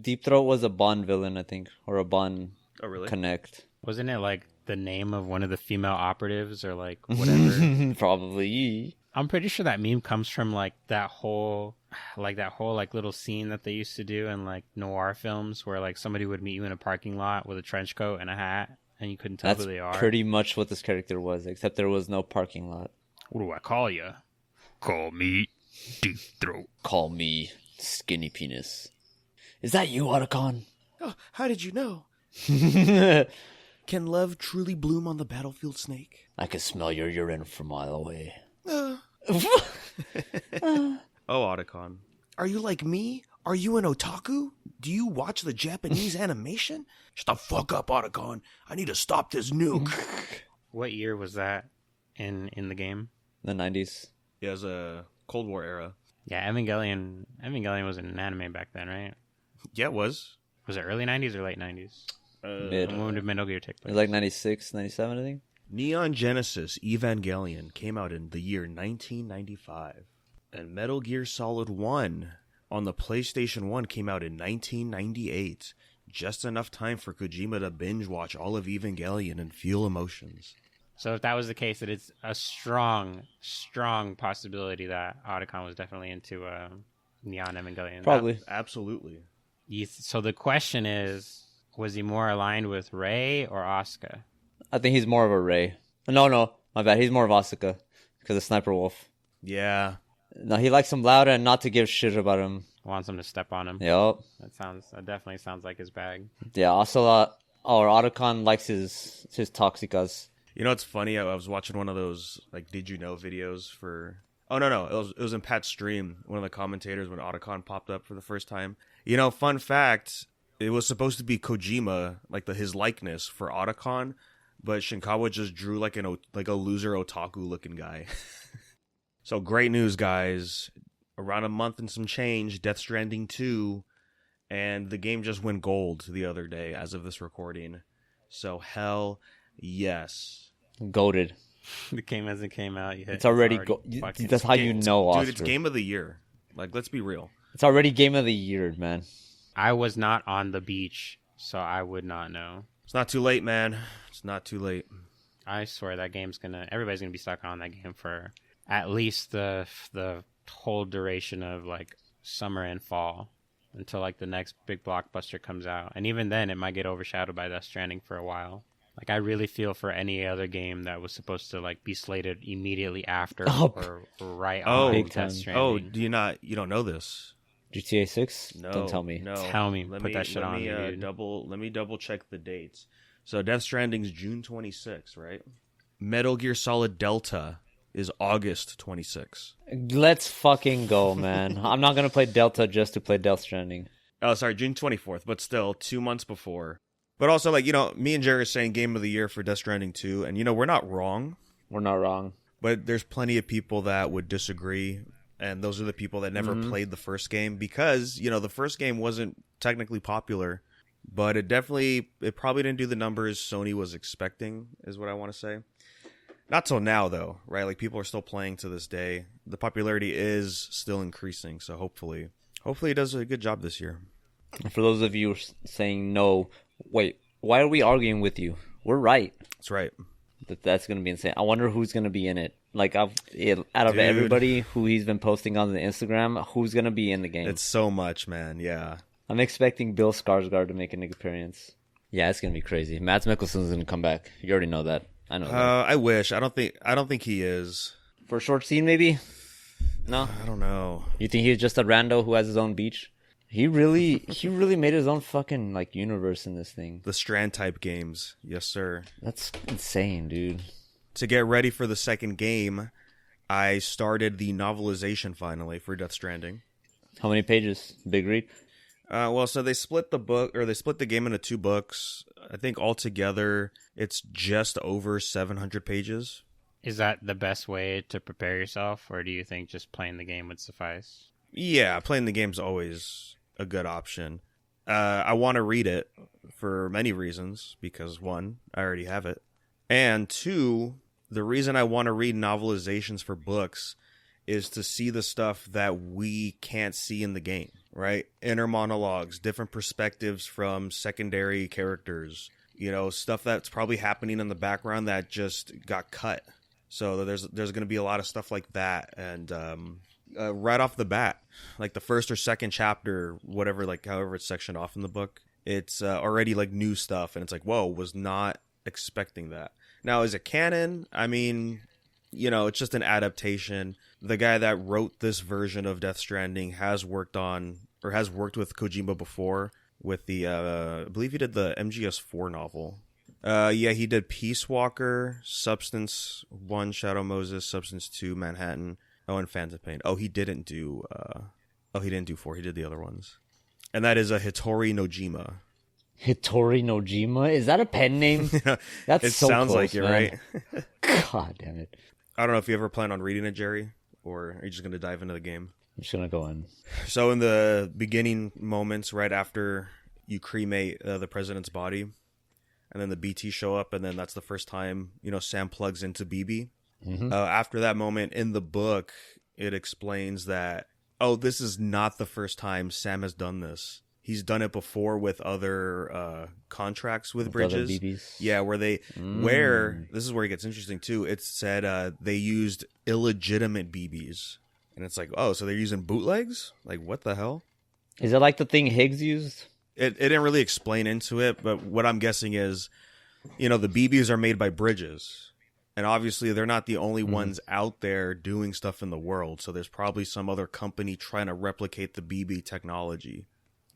Deep Throat was a Bond villain, I think, or a Bond really? connect. Wasn't it like the name of one of the female operatives or like whatever? Probably. I'm pretty sure that meme comes from like that whole like little scene that they used to do in like noir films where like somebody would meet you in a parking lot with a trench coat and a hat and you couldn't tell who they are. That's pretty much what this character was, except there was no parking lot. What do I call you? Call me Deep Throat. Call me Skinny Penis. Is that you, Otacon? Oh, how did you know? I Can love truly bloom on the battlefield, Snake? can smell your urine from a mile away. Oh, Otacon. Are you like me? Are you an otaku? Do you watch the Japanese animation? Shut the fuck up, Otacon. I need to stop this nuke. What year was that in the game? The 90s. Yeah, it was a Cold War era. Yeah, Evangelion was an anime back then, right? Yeah, it was. Was it early 90s or late 90s? Mid. When did Metal Gear take It place? was like 96, 97, I think. Neon Genesis Evangelion came out in the year 1995. And Metal Gear Solid 1 on the PlayStation 1 came out in 1998. Just enough time for Kojima to binge watch all of Evangelion and feel emotions. So if that was the case, it is a strong possibility that Otacon was definitely into Neon Evangelion. Probably. Absolutely. So the question is, was he more aligned with Rei or Asuka? I think he's more of a Ray. No, my bad. He's more of Asuka because of Sniper Wolf. Yeah. No, he likes him louder and not to give shit about him. Wants him to step on him. Yep. That definitely sounds like his bag. Yeah, Otacon likes his Toxicas. You know, it's funny. I was watching one of those, like, did you know videos for... Oh, no. It was in Pat's stream, one of the commentators, when Otacon popped up for the first time. You know, fun fact, it was supposed to be Kojima, like his likeness for Otacon, but Shinkawa just drew like a loser otaku-looking guy. So great news, guys. Around a month and some change, Death Stranding 2, and the game just went gold the other day as of this recording. So hell yes. Goated. The game hasn't came out yet. It's already that's how you know, Oscar. Dude, it's game of the year. Like, let's be real. It's already game of the year, man. I was not on the beach, so I would not know. It's not too late, man. It's not too late. I swear that everybody's gonna be stuck on that game for at least the whole duration of like summer and fall until like the next big blockbuster comes out. And even then, it might get overshadowed by Death Stranding for a while. Like, I really feel for any other game that was supposed to like be slated immediately after or right on Death Stranding. Oh, you don't know this? GTA 6? No. Don't tell me. No. Tell me. Put that shit on me, dude. Let me double check the dates. So Death Stranding's June 26, right? Metal Gear Solid Delta is August 26. Let's fucking go, man. I'm not going to play Delta just to play Death Stranding. Oh, sorry, June 24th, but still 2 months before. But also, like, you know, me and Gerry are saying Game of the Year for Death Stranding 2, and, you know, we're not wrong. We're not wrong. But there's plenty of people that would disagree, and those are the people that never played the first game because, you know, the first game wasn't technically popular, but it probably didn't do the numbers Sony was expecting, is what I want to say. Not till now, though, right? Like, people are still playing to this day. The popularity is still increasing, so hopefully it does a good job this year. For those of you saying no, wait, why are we arguing with you? We're right. That's right. That's going to be insane. I wonder who's going to be in it. Like, out of everybody who he's been posting on the Instagram, who's going to be in the game? It's so much, man. Yeah. I'm expecting Bill Skarsgård to make an appearance. Yeah, it's going to be crazy. Mads Mikkelsen's going to come back. You already know that. I know that. I wish. I don't think he is. For a short scene, maybe? No? I don't know. You think he's just a rando who has his own beach? He really made his own fucking like universe in this thing. The Strand type games. Yes, sir. That's insane, dude. To get ready for the second game, I started the novelization finally for Death Stranding. How many pages? Big read? So they split the game into 2 books. I think altogether it's just over 700 pages. Is that the best way to prepare yourself, or do you think just playing the game would suffice? Yeah, playing the game's always a good option. I want to read it for many reasons, because 1, I already have it. And 2, the reason I want to read novelizations for books is to see the stuff that we can't see in the game, right? Inner monologues, different perspectives from secondary characters, stuff that's probably happening in the background that just got cut. So there's going to be a lot of stuff like that. And right off the bat, like the first or second chapter, whatever, like however it's sectioned off in the book, it's already like new stuff. And it's like, whoa, was not expecting that. Now, is it canon? I mean, it's just an adaptation. The guy that wrote this version of Death Stranding has worked with Kojima before with the, I believe he did the MGS4 novel. Yeah, he did Peace Walker, Substance 1, Shadow Moses, Substance 2, Manhattan, and Phantom Pain. He didn't do 4. He did the other ones. And that is a Hitori Nojima. Hitori Nojima? Is that a pen name? That's it so sounds close, like it, man. right? God damn it. I don't know if you ever plan on reading it, Gerry, or are you just going to dive into the game? I'm just gonna go in. So in the beginning moments, right after you cremate the president's body, and then the BT show up, and then that's the first time, Sam plugs into BB. Mm-hmm. After that moment in the book, it explains that, this is not the first time Sam has done this. He's done it before with other contracts with bridges. Other BBs. Yeah, where this is where it gets interesting too. It said they used illegitimate BBs. And it's like, so they're using bootlegs? Like, what the hell? Is it like the thing Higgs used? It didn't really explain into it, but what I'm guessing is, the BBs are made by bridges. And obviously, they're not the only ones out there doing stuff in the world. So there's probably some other company trying to replicate the BB technology.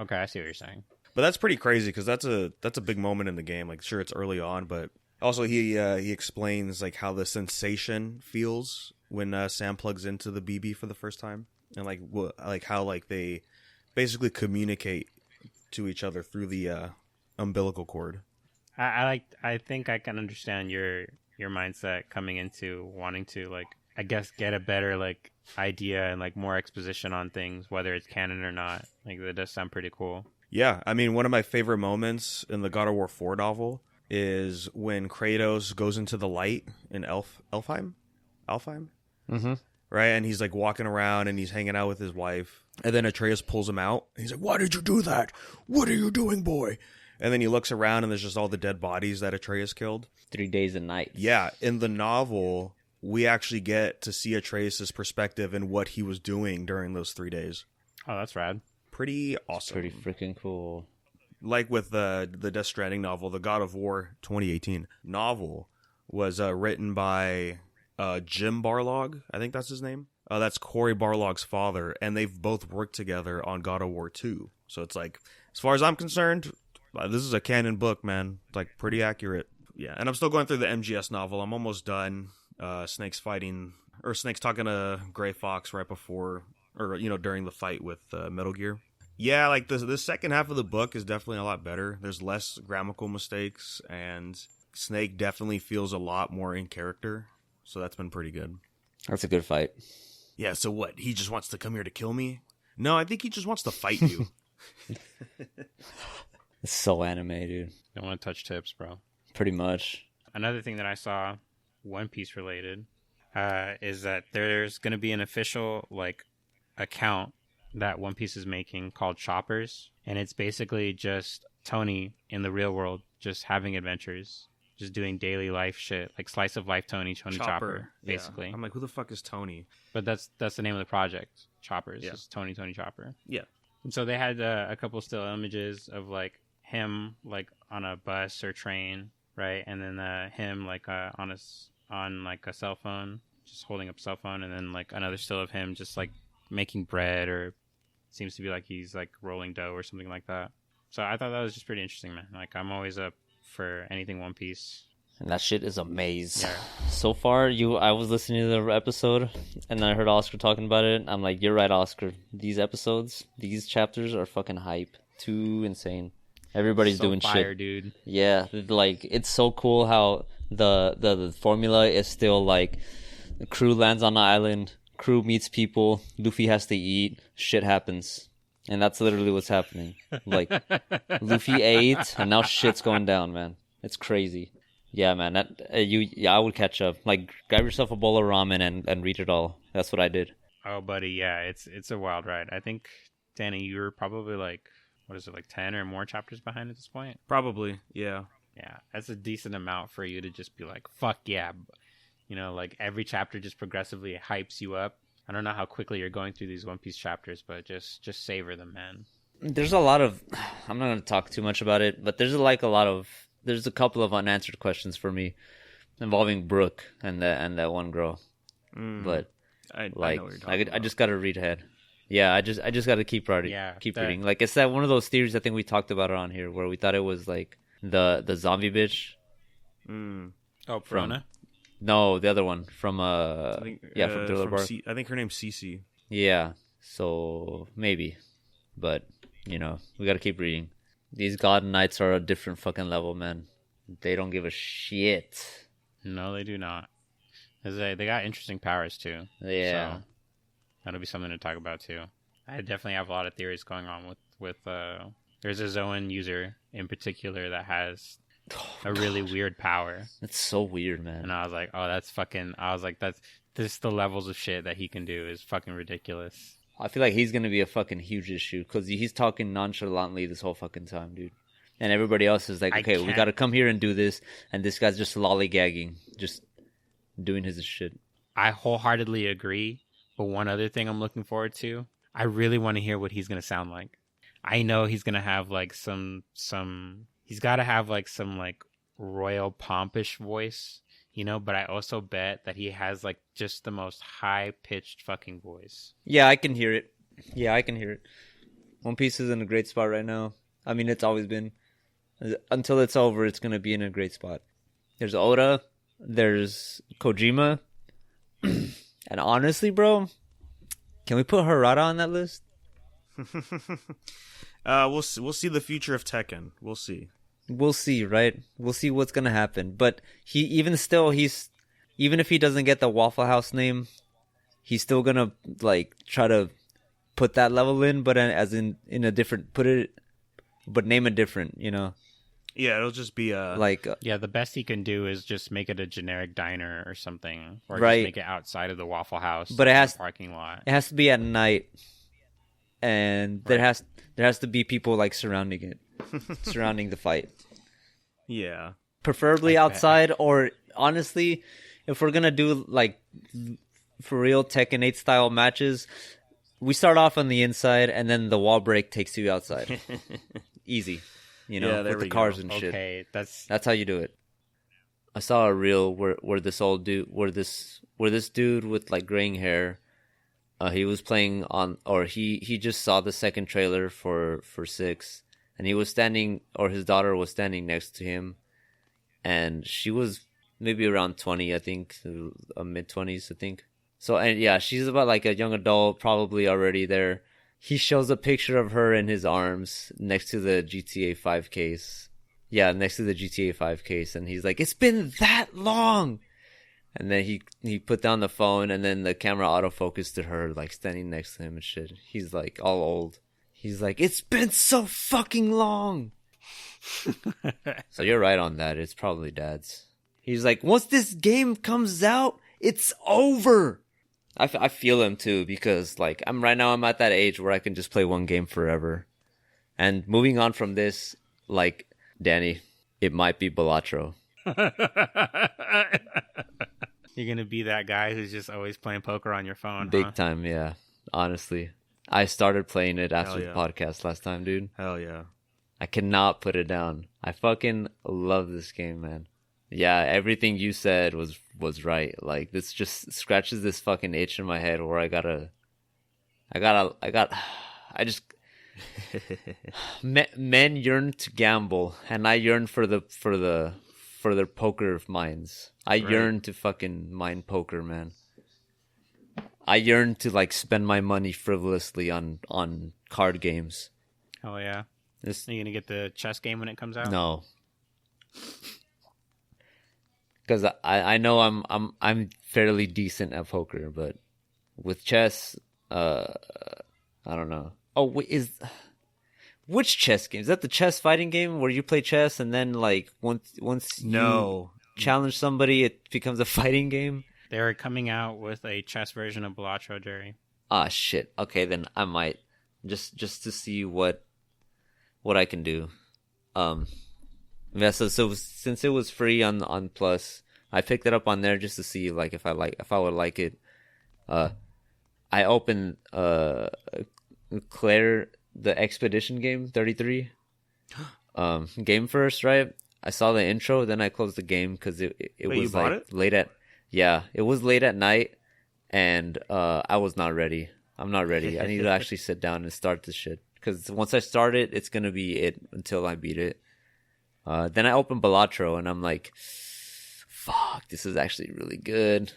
Okay, I see what you're saying. But that's pretty crazy because that's a big moment in the game. Like, sure, it's early on, but also he explains like how the sensation feels when Sam plugs into the BB for the first time, and like how like they basically communicate to each other through the umbilical cord. I think I can understand your mindset coming into wanting to, like, I guess get a better like idea and like more exposition on things, whether it's canon or not. Like, that does sound pretty cool. Yeah, I mean, one of my favorite moments in the God of War 4 novel is when Kratos goes into the light in Alfheim? Mm-hmm. Right, and he's like walking around and he's hanging out with his wife, and then Atreus pulls him out. And he's like, "Why did you do that? What are you doing, boy?" And then he looks around and there's just all the dead bodies that Atreus killed. 3 days and nights. Yeah, in the novel, we actually get to see Atreus' perspective and what he was doing during those 3 days. Oh, that's rad. Pretty awesome. Pretty freaking cool. Like with the Death Stranding novel, the God of War 2018 novel was written by Jim Barlog. I think that's his name. That's Cory Barlog's father, and they've both worked together on God of War 2. So it's like, as far as I'm concerned, this is a canon book, man. It's like pretty accurate. Yeah, and I'm still going through the MGS novel. I'm almost done. Snake's talking to Gray Fox right before, or during the fight with Metal Gear. Yeah, like the second half of the book is definitely a lot better. There's less grammatical mistakes, and Snake definitely feels a lot more in character. So that's been pretty good. That's a good fight. Yeah, so what? He just wants to come here to kill me? No, I think he just wants to fight you. It's so anime, dude. Don't want to touch tips, bro. Pretty much. Another thing that I saw, One Piece related, is that there's going to be an official like account that One Piece is making called Choppers, and it's basically just Tony in the real world, just having adventures, just doing daily life shit, like slice of life Tony Chopper, basically. Yeah. I'm like, who the fuck is Tony? But that's the name of the project, Choppers. Yeah. It's Tony Chopper. Yeah. And so they had a couple still images of like him like on a bus or train, right? And then him like on a cell phone, just holding up a cell phone, and then like another still of him just like making bread, or seems to be like he's like rolling dough or something like that. So I thought that was just pretty interesting, man. Like, I'm always up for anything One Piece. And that shit is a maze. Yeah. So far, I was listening to the episode, and then I heard Oscar talking about it. I'm like, you're right, Oscar. These episodes, these chapters are fucking hype. Too insane. Everybody's So doing fire, shit. dude. Yeah, like, it's so cool how the formula is still like, the crew lands on an island, crew meets people, Luffy has to eat, shit happens. And that's literally what's happening. Like, Luffy ate, and now shit's going down, man. It's crazy. Yeah, man. I would catch up. Like, grab yourself a bowl of ramen and read it all. That's what I did. Oh, buddy, yeah, it's a wild ride. I think Danny, you're probably like, what is it, like 10 or more chapters behind at this point? Probably, yeah. Yeah, that's a decent amount for you to just be like, fuck yeah. You know, like every chapter just progressively hypes you up. I don't know how quickly you're going through these One Piece chapters, but just savor them, man. There's a lot of, I'm not going to talk too much about it, but there's a couple of unanswered questions for me involving Brooke and that one girl. But I know like, what you're talking I about. just got to read ahead. Yeah, I just got to keep reading. Yeah, Reading. Like, it's that one of those theories I think we talked about it on here where we thought it was like the zombie bitch. Oh, Perona? No, the other one from from Thriller Bark. I think her name's Cece. Yeah, so maybe, but you know, we got to keep reading. These God Knights are a different fucking level, man. They don't give a shit. No, they do not. 'Cause they got interesting powers too. Yeah. So that'll be something to talk about too. I definitely have a lot of theories going on with there's a Zoan user in particular that has a really weird power. It's so weird, man. And I was like, that's this the levels of shit that he can do is fucking ridiculous. I feel like he's gonna be a fucking huge issue because he's talking nonchalantly this whole fucking time, dude. And everybody else is like, okay, we gotta come here and do this, and this guy's just lollygagging, just doing his shit. I wholeheartedly agree. But one other thing I'm looking forward to, I really want to hear what he's gonna sound like. I know he's gonna have like some he's got to have like some like royal pompish voice, you know, but I also bet that he has like just the most high pitched fucking voice. Yeah, I can hear it. One Piece is in a great spot right now. I mean, it's always been. Until it's over, it's going to be in a great spot. There's Oda, there's Kojima, and honestly, bro, can we put Harada on that list? We'll see the future of Tekken. We'll see. We'll see, right? We'll see what's gonna happen. But even if he doesn't get the Waffle House name, he's still gonna like try to put that level in, but as in a different but name it different, you know? Yeah, it'll just be the best he can do is just make it a generic diner or something, or right. just make it outside of the Waffle House, but it has parking lot. It has to be at night, and there has to be people like surrounding it. Surrounding the fight. Yeah. Preferably outside, or honestly, if we're gonna do like for real Tekken 8 style matches, we start off on the inside and then the wall break takes you outside. Easy. You know, with the cars and shit. Okay, that's how you do it. I saw a reel where this dude with like graying hair, he was playing on, or he just saw the second trailer for 6. And he was standing, or his daughter was standing next to him, and she was maybe around 20, I think, mid-20s, I think. So, and yeah, she's about like a young adult, probably already there. He shows a picture of her in his arms next to the GTA 5 case. Yeah, next to the GTA 5 case, and he's like, "It's been that long!" And then he put down the phone, and then the camera autofocused to her, like, standing next to him and shit. He's like, all old. He's like, "It's been so fucking long." So you're right on that. It's probably dad's. He's like, once this game comes out, it's over. I feel him too, because like I'm at that age where I can just play one game forever. And moving on from this, like Danny, it might be Balatro. You're gonna be that guy who's just always playing poker on your phone. Big time, yeah. Honestly. I started playing it after the podcast last time, dude. Hell yeah. I cannot put it down. I fucking love this game, man. Yeah, everything you said was right. Like, this just scratches this fucking itch in my head where men yearn to gamble, and I yearn for their poker minds. I yearn to fucking mine poker, man. I yearn to like spend my money frivolously on card games. Oh yeah. Are you gonna get the chess game when it comes out? No, because I know I'm fairly decent at poker, but with chess, I don't know. Oh, which chess game? Is that the chess fighting game where you play chess and then like once you challenge somebody, it becomes a fighting game? They're coming out with a chess version of Balatro, Gerry. Ah, shit. Okay, then I might just to see what I can do. Yeah, so since it was free on Plus, I picked it up on there just to see like if I would like it. I opened Claire the Expedition game 33 game first, right? I saw the intro, then I closed the game because it Wait, was you bought like it? it was late at night, and I was not ready. I'm not ready. I need to actually sit down and start this shit because once I start it, it's gonna be it until I beat it. Then I opened Balatro and I'm like, fuck, this is actually really good.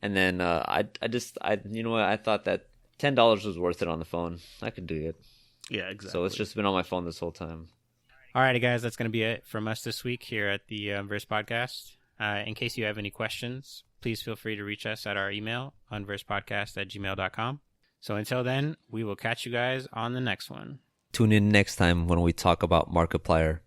And then I you know what, I thought that $10 was worth it on the phone. I could do it. Yeah, exactly. So it's just been on my phone this whole time. Alrighty, guys, that's going to be it from us this week here at the Unversed Podcast. In case you have any questions, please feel free to reach us at our email, unversedpodcast@gmail.com. So until then, we will catch you guys on the next one. Tune in next time when we talk about Markiplier.